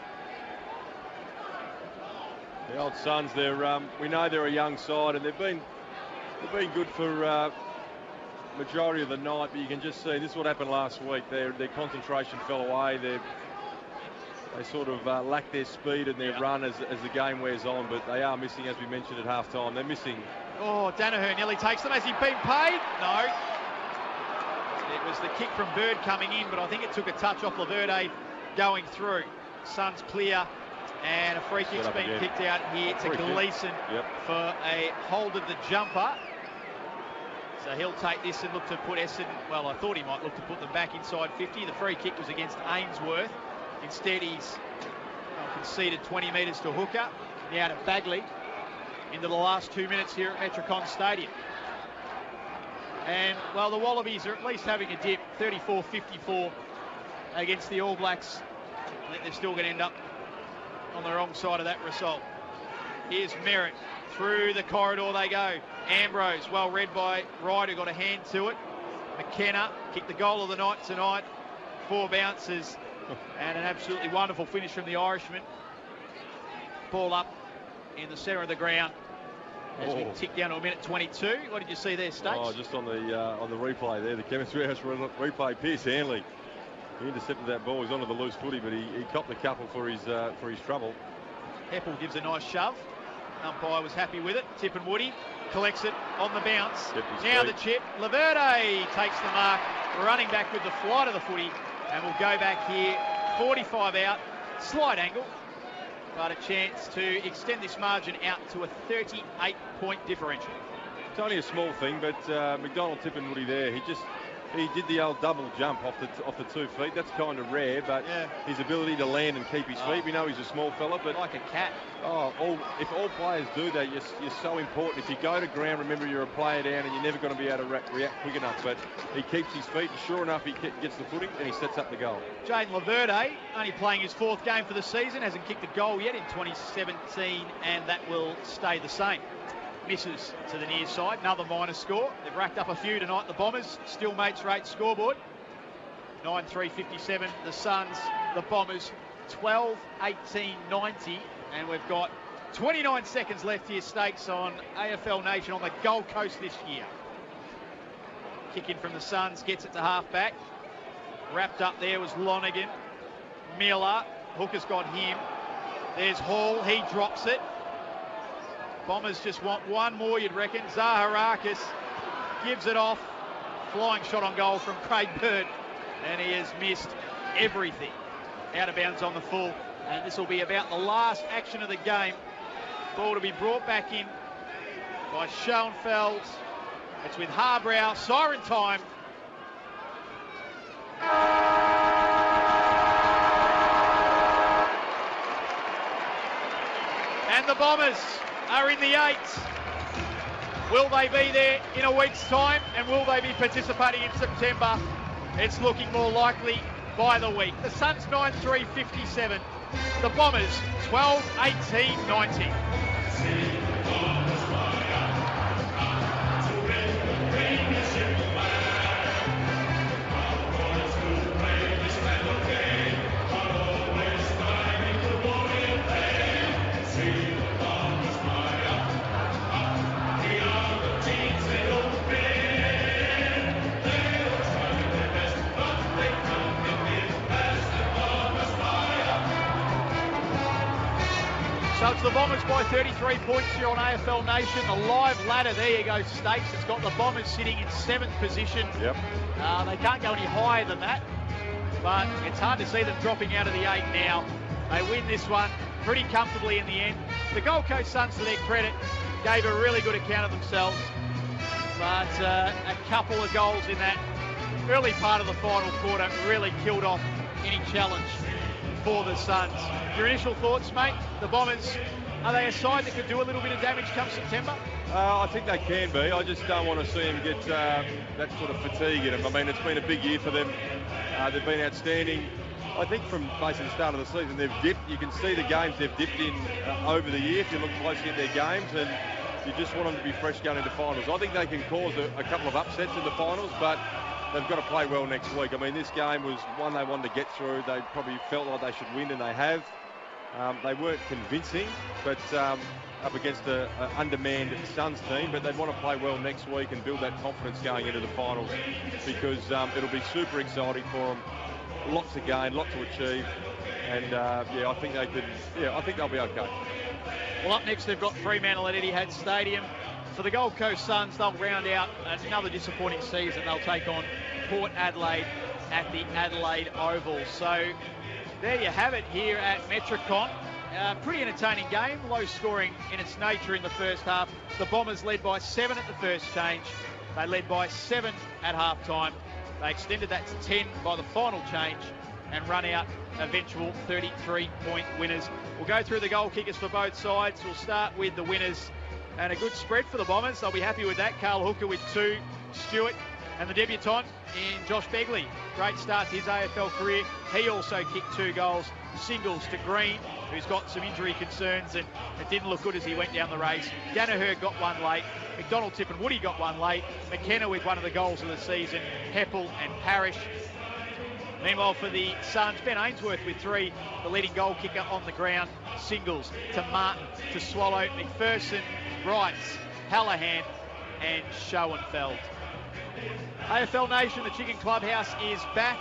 Speaker 4: The old Suns, we know they're a young side, and they've been good for majority of the night. But you can just see this is what happened last week. Their concentration fell away. They sort of lack their speed and their run as the game wears on, but they are missing, as we mentioned at half-time. They're missing.
Speaker 2: Oh, Danaher nearly takes them. Has he been paid? No. It was the kick from Bird coming in, but I think it took a touch off Laverde going through. Suns clear, and a free kick's been kicked out here to Gleeson for a hold of the jumper. So he'll take this and look to put Essendon, well, I thought he might look to put them back inside 50. The free kick was against Ainsworth. Instead, he's conceded 20 metres to Hooker. Now to Bagley into the last 2 minutes here at Metricon Stadium. And, well, the Wallabies are at least having a dip, 34-54 against the All Blacks. I think they're still going to end up on the wrong side of that result. Here's Merritt. Through the corridor they go. Ambrose, well read by Wright, who got a hand to it. McKenna kicked the goal of the night tonight. 4 bounces and an absolutely wonderful finish from the Irishman. Ball up in the centre of the ground as we tick down to a minute 22. What did you see there, Stakes?
Speaker 4: Oh, just on the replay there, the chemistry house replay. Pierce Hanley, he intercepted that ball. He's onto the loose footy, but he copped a couple for his trouble.
Speaker 2: Heppel gives a nice shove. Umpire was happy with it. Tip and Woody collects it on the bounce. Now the chip. Laverde takes the mark, running back with the flight of the footy, and we'll go back here. 45 out, slight angle, but a chance to extend this margin out to a 38-point differential.
Speaker 4: It's only a small thing, but McDonald, Tip and Woody there, he did the old double jump off the 2 feet. That's kind of rare, but his ability to land and keep his feet. We know he's a small fella, but
Speaker 2: like a cat.
Speaker 4: If all players do that, you're so important. If you go to ground, remember you're a player down, and you're never going to be able to react quick enough. But he keeps his feet, and sure enough, he gets the footing and he sets up the goal.
Speaker 2: Jaden Laverde, only playing his 4th game for the season, hasn't kicked a goal yet in 2017, and that will stay the same. Misses to the near side, another minor score. They've racked up a few tonight, the Bombers. Still mates rate scoreboard. 9-3-57, the Suns, the Bombers, 12-18-90. And we've got 29 seconds left here, Stakes, on AFL Nation on the Gold Coast this year. Kick in from the Suns, gets it to half-back. Wrapped up there was Lonergan. Miller, Hooker's got him. There's Hall, he drops it. Bombers just want one more, you'd reckon. Zaharakis gives it off. Flying shot on goal from Craig Bird. And he has missed everything. Out of bounds on the full. And this will be about the last action of the game. Ball to be brought back in by Schoenfeld. It's with Harbrow. Siren time. And the Bombers are in the 8. Will they be there in a week's time, and will they be participating in September? It's looking more likely by the week. The Suns 9-3-57, the Bombers 12-18-90. So it's the Bombers by 33 points here on AFL Nation. The live ladder, there you go, Stakes. It's got the Bombers sitting in 7th position.
Speaker 4: Yep.
Speaker 2: They can't go any higher than that, but it's hard to see them dropping out of the 8 now. They win this one pretty comfortably in the end. The Gold Coast Suns, to their credit, gave a really good account of themselves, but a couple of goals in that early part of the final quarter really killed off any challenge for the Suns. Your initial thoughts, mate? The Bombers, are they a side that could do a little bit of damage come September?
Speaker 4: I think they can be. I just don't want to see them get that sort of fatigue in them. I mean, it's been a big year for them. They've been outstanding. I think from basically the start of the season, they've dipped. You can see the games they've dipped in over the year if you look closely at their games, and you just want them to be fresh going into finals. I think they can cause a couple of upsets in the finals, but they've got to play well next week. I mean, this game was one they wanted to get through. They probably felt like they should win, and they have. They weren't convincing, but up against an undermanned Suns team, but they'd want to play well next week and build that confidence going into the finals, because it'll be super exciting for them. Lots to gain, lot to achieve. And yeah, I think they could. Yeah, I think they'll be okay.
Speaker 2: Well, up next they've got Fremantle at Etihad Stadium. For the Gold Coast Suns, they'll round out another disappointing season. They'll take on Port Adelaide at the Adelaide Oval. So there you have it here at Metricon. Pretty entertaining game, low scoring in its nature in the first half. The Bombers led by 7 at the first change. They led by 7 at half time. They extended that to 10 by the final change and run out eventual 33-point winners. We'll go through the goal kickers for both sides. We'll start with the winners, and a good spread for the Bombers. They'll be happy with that. Carl Hooker with 2, Stewart, and the debutant in Josh Begley. Great start to his AFL career. He also kicked 2 goals, singles to Green, who's got some injury concerns, and it didn't look good as he went down the race. Danaher got 1 late. McDonald, Tip and Woody got 1 late. McKenna with 1 of the goals of the season. Heppel and Parrish. Meanwhile, for the Suns, Ben Ainsworth with 3, the leading goal kicker on the ground. Singles to Martin, to Swallow, McPherson, Wrights, Hallahan and Schoenfeld. AFL Nation, the Chicken Clubhouse is back,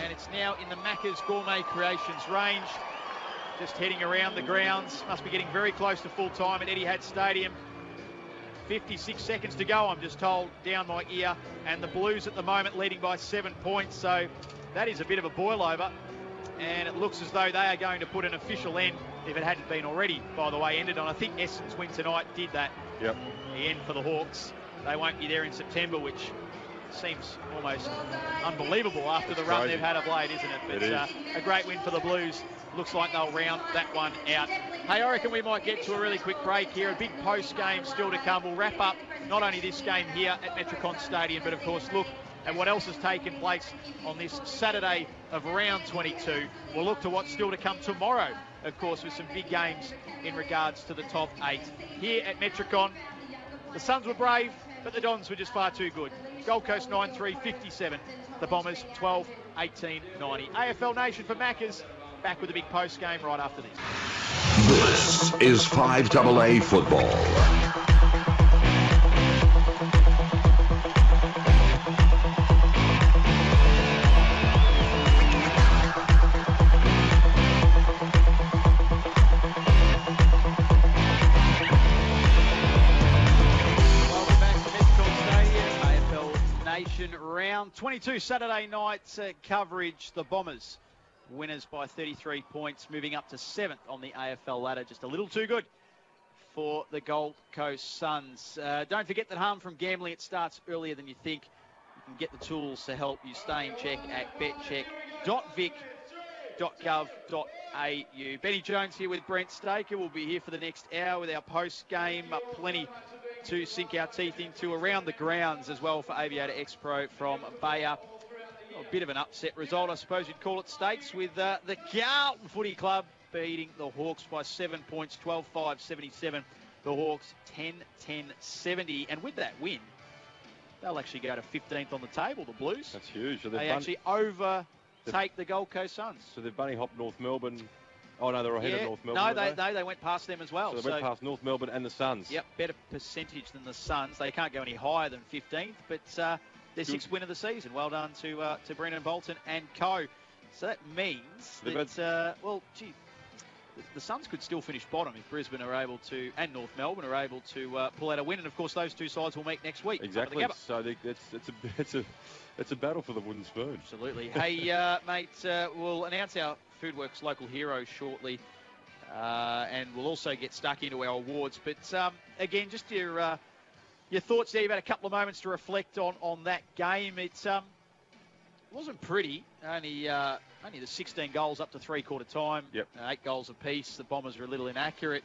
Speaker 2: and it's now in the Macca's Gourmet Creations range. Just heading around the grounds. Must be getting very close to full time at Etihad Stadium. 56 seconds to go, I'm just told, down my ear. And the Blues at the moment leading by 7 points. So that is a bit of a boil over. And it looks as though they are going to put an official end, if it hadn't been already, by the way, ended on. I think Essendon's win tonight did that.
Speaker 4: Yep.
Speaker 2: The end for the Hawks. They won't be there in September, which seems almost unbelievable after the run they've had of late, isn't it? But
Speaker 4: it is.
Speaker 2: A great win for the Blues. Looks like they'll round that one out. Hey, I reckon we might get to a really quick break here. A big post-game still to come. We'll wrap up not only this game here at Metricon Stadium, but of course look at what else has taken place on this Saturday of round 22. We'll look to what's still to come tomorrow, of course, with some big games in regards to the top 8. Here at Metricon, the Suns were brave, but the Dons were just far too good. Gold Coast 9-3-57. The Bombers 12-18-90. AFL Nation for Macca's. Back with a big post game right after this.
Speaker 1: This is 5AA football.
Speaker 2: Round 22 Saturday night coverage. The Bombers winners by 33 points, moving up to 7th on the AFL ladder. Just a little too good for the Gold Coast Suns. Don't forget that harm from gambling, it starts earlier than you think. You can get the tools to help you stay in check at betcheck.vic.gov.au. Benny Jones here with Brent Staker. We'll be here for the next hour with our post-game. Plenty to sink our teeth into around the grounds as well for Aviator X-Pro from Bayer. A bit of an upset result, I suppose you'd call it, Stakes, with the Carlton Footy Club beating the Hawks by 7 points, 12-5-77. The Hawks 10-10-70. And with that win, they'll actually go to 15th on the table, the Blues.
Speaker 4: That's huge. So
Speaker 2: they actually overtake the Gold Coast Suns.
Speaker 4: So they've bunny hopped North Melbourne. Oh, no, they're ahead of North Melbourne.
Speaker 2: No, they went past them as well.
Speaker 4: So they went past North Melbourne and the Suns.
Speaker 2: Yep, better percentage than the Suns. They can't go any higher than 15th, but their 6th win of the season. Well done to Brendan Bolton and co. So that means that, the Suns could still finish bottom if Brisbane are able to, and North Melbourne are able to pull out a win. And, of course, those two sides will meet next week.
Speaker 4: Exactly. So it's a battle for the wooden spoon.
Speaker 2: Absolutely. Hey, mate, we'll announce our Foodworks local hero shortly, and we'll also get stuck into our awards. But, again, just your thoughts there. You've had a couple of moments to reflect on that game. It wasn't pretty. Only the 16 goals up to three-quarter time.
Speaker 4: Yep.
Speaker 2: 8 goals apiece. The Bombers were a little inaccurate.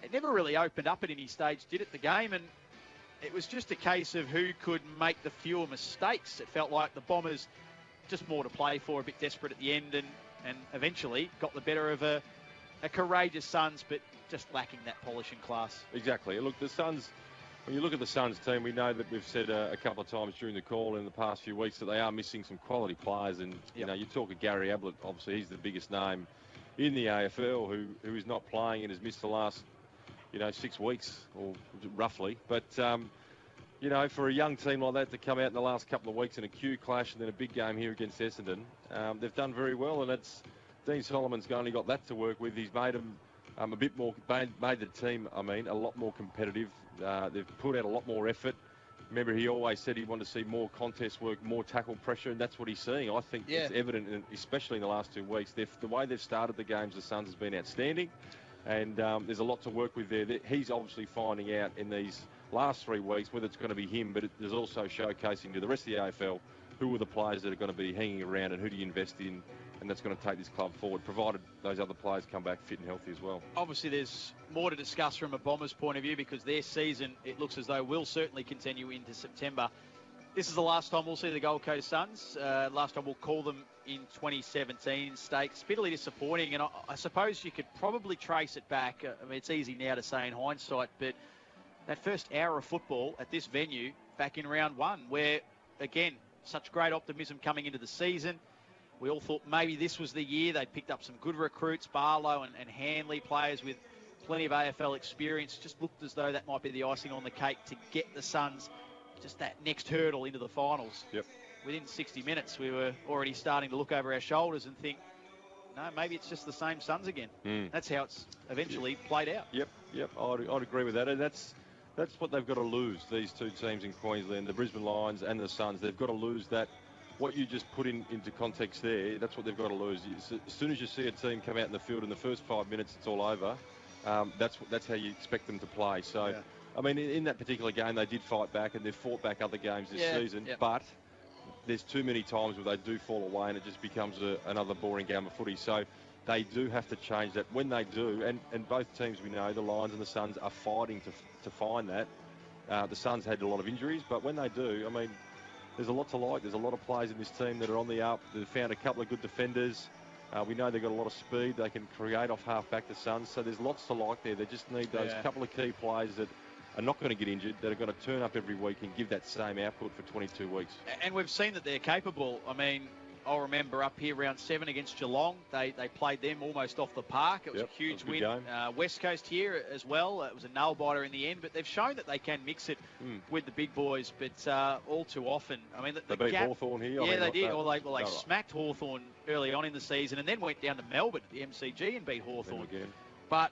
Speaker 2: It never really opened up at any stage, did it, the game? And it was just a case of who could make the fewer mistakes. It felt like the Bombers just more to play for, a bit desperate at the end, and eventually got the better of a courageous Suns, but just lacking that polish and class.
Speaker 4: Exactly. Look, the Suns, when you look at the Suns team, we know that we've said a couple of times during the call in the past few weeks that they are missing some quality players. And, you know, you talk of Gary Ablett, obviously he's the biggest name in the AFL who is not playing and has missed the last, 6 weeks, or roughly. But, for a young team like that to come out in the last couple of weeks in a Q clash and then a big game here against Essendon, they've done very well, and Dean Solomon's only got that to work with. He's made them a bit more, made the team, a lot more competitive. They've put out a lot more effort. Remember, he always said he wanted to see more contest work, more tackle pressure, and that's what he's seeing. I think it's evident, especially in the last 2 weeks. The way they've started the games, the Suns, has been outstanding, and there's a lot to work with there. He's obviously finding out in these last 3 weeks whether it's going to be him, but there's also showcasing to the rest of the AFL who are the players that are going to be hanging around and who do you invest in, and that's going to take this club forward, provided those other players come back fit and healthy as well.
Speaker 2: Obviously, there's more to discuss from a Bombers point of view because their season, it looks as though, will certainly continue into September. This is the last time we'll see the Gold Coast Suns. Last time we'll call them in 2017 Stakes. Bitterly disappointing, and I suppose you could probably trace it back. I mean, it's easy now to say in hindsight, but that first hour of football at this venue back in round 1, where, again, such great optimism coming into the season. We all thought maybe this was the year. They picked up some good recruits, Barlow and Hanley, players with plenty of AFL experience. Just looked as though that might be the icing on the cake to get the Suns just that next hurdle into the finals.
Speaker 4: Yep. Within
Speaker 2: 60 minutes, we were already starting to look over our shoulders and think, no, maybe it's just the same Suns again. That's how it's eventually played out.
Speaker 4: Yep. I'd agree with that. And that's what they've got to lose, these two teams in Queensland, the Brisbane Lions and the Suns. They've got to lose that. What you just put into context there, that's what they've got to lose. As soon as you see a team come out in the field in the first 5 minutes, it's all over. That's how you expect them to play. So, yeah. I mean, in that particular game, they did fight back, and they've fought back other games this season. Yep. But there's too many times where they do fall away, and it just becomes another boring game of footy. So they do have to change that. When they do, and both teams we know, the Lions and the Suns, are fighting to find that. The Suns had a lot of injuries, but when they do, I mean, there's a lot to like. There's a lot of players in this team that are on the up. They've found a couple of good defenders. We know they've got a lot of speed. They can create off half-back the Suns. So there's lots to like there. They just need those couple of key players that are not going to get injured, that are going to turn up every week and give that same output for 22 weeks.
Speaker 2: And we've seen that they're capable. I mean, I'll remember up here round 7 against Geelong. They played them almost off the park. It was a huge win. West Coast here as well. It was a nail-biter in the end, but they've shown that they can mix it with the big boys, but all too often. I mean,
Speaker 4: they beat Hawthorn here.
Speaker 2: Yeah, they did. They smacked Hawthorn early on in the season and then went down to Melbourne at the MCG and beat Hawthorn. But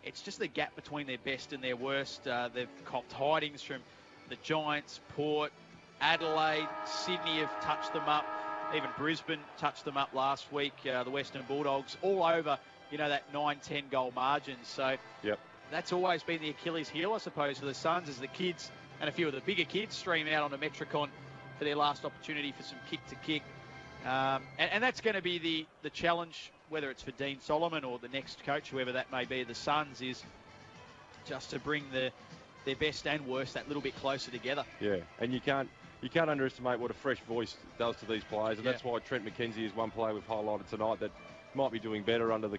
Speaker 2: it's just the gap between their best and their worst. They've copped hidings from the Giants, Port, Adelaide, Sydney have touched them up. Even Brisbane touched them up last week, the Western Bulldogs, all over, that 9-10 goal margin. So that's always been the Achilles heel, I suppose, for the Suns, as the kids and a few of the bigger kids stream out onto Metricon for their last opportunity for some kick-to-kick. And that's going to be the challenge, whether it's for Dean Solomon or the next coach, whoever that may be, the Suns, is just to bring their best and worst that little bit closer together.
Speaker 4: Yeah, and you can't underestimate what a fresh voice does to these players, and that's why Trent McKenzie is one player we've highlighted tonight that might be doing better under the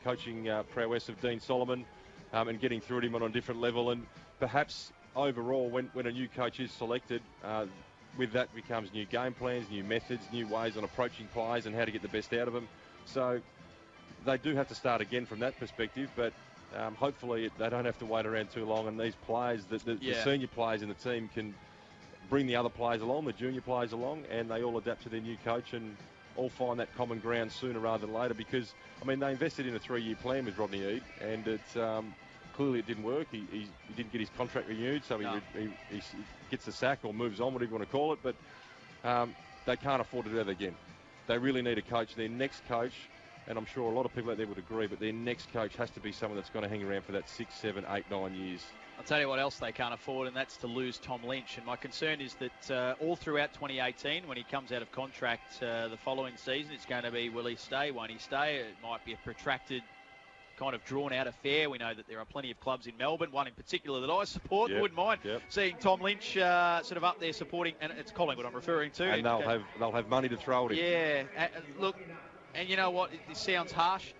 Speaker 4: coaching prowess of Dean Solomon, and getting through at him on a different level. And perhaps overall, when a new coach is selected, with that becomes new game plans, new methods, new ways on approaching players and how to get the best out of them. So they do have to start again from that perspective, but hopefully they don't have to wait around too long, and these players, the senior players in the team, can bring the other players along, the junior players along, and they all adapt to their new coach and all find that common ground sooner rather than later. Because, I mean, they invested in a 3-year plan with Rodney Eade, and clearly it didn't work. He didn't get his contract renewed, so he gets the sack or moves on, whatever you want to call it. But they can't afford to do that again. They really need a coach. Their next coach, and I'm sure a lot of people out there would agree, but their next coach has to be someone that's going to hang around for that 6, 7, 8, 9 years.
Speaker 2: I'll tell you what else they can't afford, and that's to lose Tom Lynch. And my concern is that all throughout 2018, when he comes out of contract the following season, it's going to be, will he stay, won't he stay? It might be a protracted, kind of drawn-out affair. We know that there are plenty of clubs in Melbourne, one in particular that I support. Wouldn't mind seeing Tom Lynch sort of up there supporting, and it's Collingwood I'm referring to.
Speaker 4: And they'll have money to throw at him.
Speaker 2: Yeah, look, and you know what? This sounds harsh.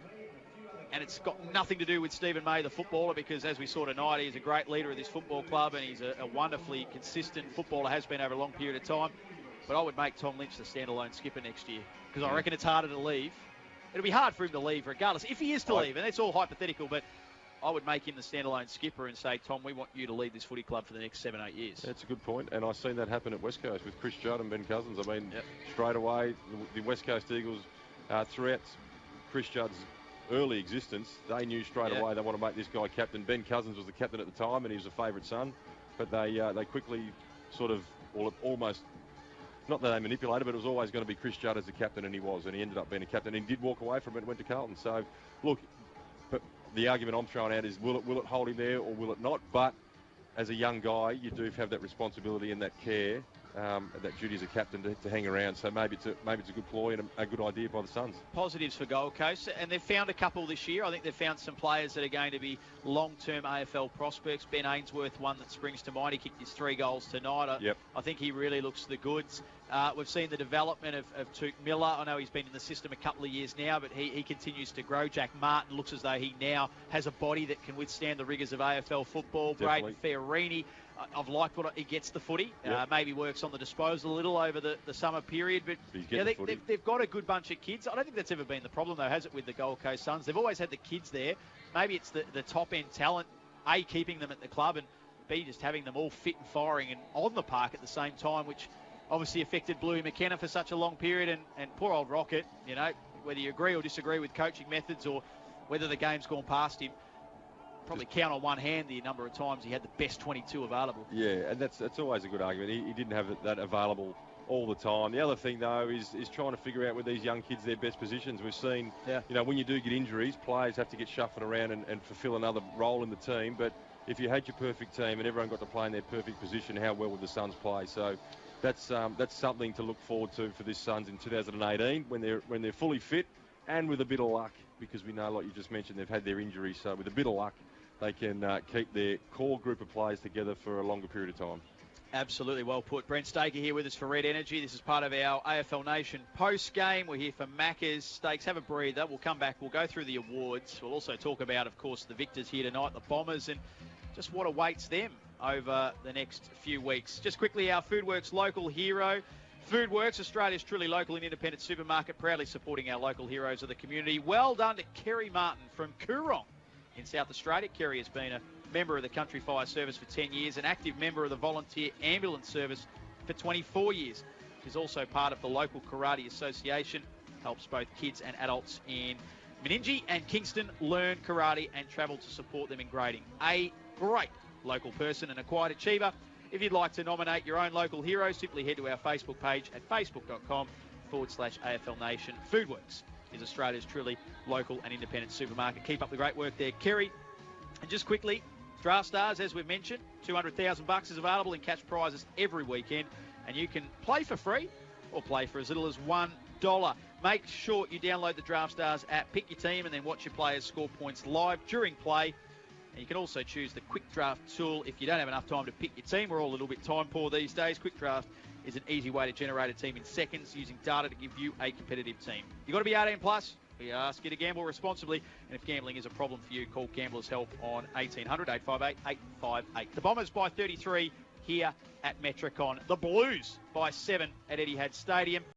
Speaker 2: And it's got nothing to do with Stephen May, the footballer, because as we saw tonight, he's a great leader of this football club, and he's a wonderfully consistent footballer, has been over a long period of time. But I would make Tom Lynch the standalone skipper next year, because I reckon it's harder to leave. It'll be hard for him to leave regardless, if he is to leave, and it's all hypothetical, but I would make him the standalone skipper and say, Tom, we want you to lead this footy club for the next 7, 8 years.
Speaker 4: That's a good point, and I've seen that happen at West Coast with Chris Judd and Ben Cousins. I mean, straight away, the West Coast Eagles throughout Chris Judd's early existence, they knew straight away they want to make this guy captain. Ben Cousins was the captain at the time, and he was a favourite son. But they quickly sort of, almost, not that they manipulated, but it was always going to be Chris Judd as the captain, and he was. And he ended up being a captain. And he did walk away from it and went to Carlton. So, look, but the argument I'm throwing out is, will it hold him there or will it not? But as a young guy, you do have that responsibility and that care, that duty as a captain to hang around. So maybe it's a good ploy and a good idea by the Suns.
Speaker 2: Positives for Gold Coast, and they've found a couple this year. I think they've found some players that are going to be long-term AFL prospects. Ben Ainsworth, one that springs to mind. He kicked his 3 goals tonight. I think he really looks the goods. We've seen the development of Tuke Miller. I know he's been in the system a couple of years now, but he continues to grow. Jack Martin looks as though he now has a body that can withstand the rigours of AFL football.
Speaker 4: Definitely.
Speaker 2: Braden Fiorini, I've liked what he gets the footy. Maybe works on the disposal a little over the summer period, but they've got a good bunch of kids. I don't think that's ever been the problem, though, has it, with the Gold Coast Suns? They've always had the kids there. Maybe it's the top-end talent, A, keeping them at the club, and B, just having them all fit and firing and on the park at the same time, which obviously affected Bluey McKenna for such a long period, and poor old Rocket, you know, whether you agree or disagree with coaching methods or whether the game's gone past him, probably count on one hand the number of times he had the best 22 available. Yeah,
Speaker 4: and that's always a good argument. He didn't have that available all the time. The other thing, though, is trying to figure out with these young kids their best positions. We've seen, you know, when you do get injuries, players have to get shuffled around and fulfil another role in the team. But if you had your perfect team and everyone got to play in their perfect position, how well would the Suns play? So that's something to look forward to for this Suns in 2018 when they're fully fit and with a bit of luck, because we know, like you just mentioned, they've had their injuries. So with a bit of luck, they can keep their core group of players together for a longer period of time.
Speaker 2: Absolutely well put. Brent Staker here with us for Red Energy. This is part of our AFL Nation post-game. We're here for Macca's. Stakes, have a breather. We'll come back. We'll go through the awards. We'll also talk about, of course, the victors here tonight, the Bombers, and just what awaits them over the next few weeks. Just quickly, our Foodworks local hero. Foodworks, Australia's truly local and independent supermarket, proudly supporting our local heroes of the community. Well done to Kerry Martin from Coorong in South Australia. Kerry has been a member of the Country Fire Service for 10 years, an active member of the Volunteer Ambulance Service for 24 years. She's also part of the local Karate Association, helps both kids and adults in Meningie and Kingston learn karate and travel to support them in grading. A great local person and a quiet achiever. If you'd like to nominate your own local hero, simply head to our Facebook page at facebook.com/AFL Nation. Foodworks is Australia's truly local and independent supermarket. Keep up the great work there, Kerry. And just quickly, Draft Stars, as we've mentioned, $200,000 is available in cash prizes every weekend, and you can play for free or play for as little as $1. Make sure you download the Draft Stars app, pick your team, and then watch your players score points live during play. And you can also choose the Quick Draft tool if you don't have enough time to pick your team. We're all a little bit time poor these days. Quick Draft is an easy way to generate a team in seconds using data to give you a competitive team. You've got to be 18 plus. We ask you to gamble responsibly, and if gambling is a problem for you, call Gamblers Help on 1800 858 858. The Bombers by 33 here at Metricon. The Blues by 7 at Etihad Stadium.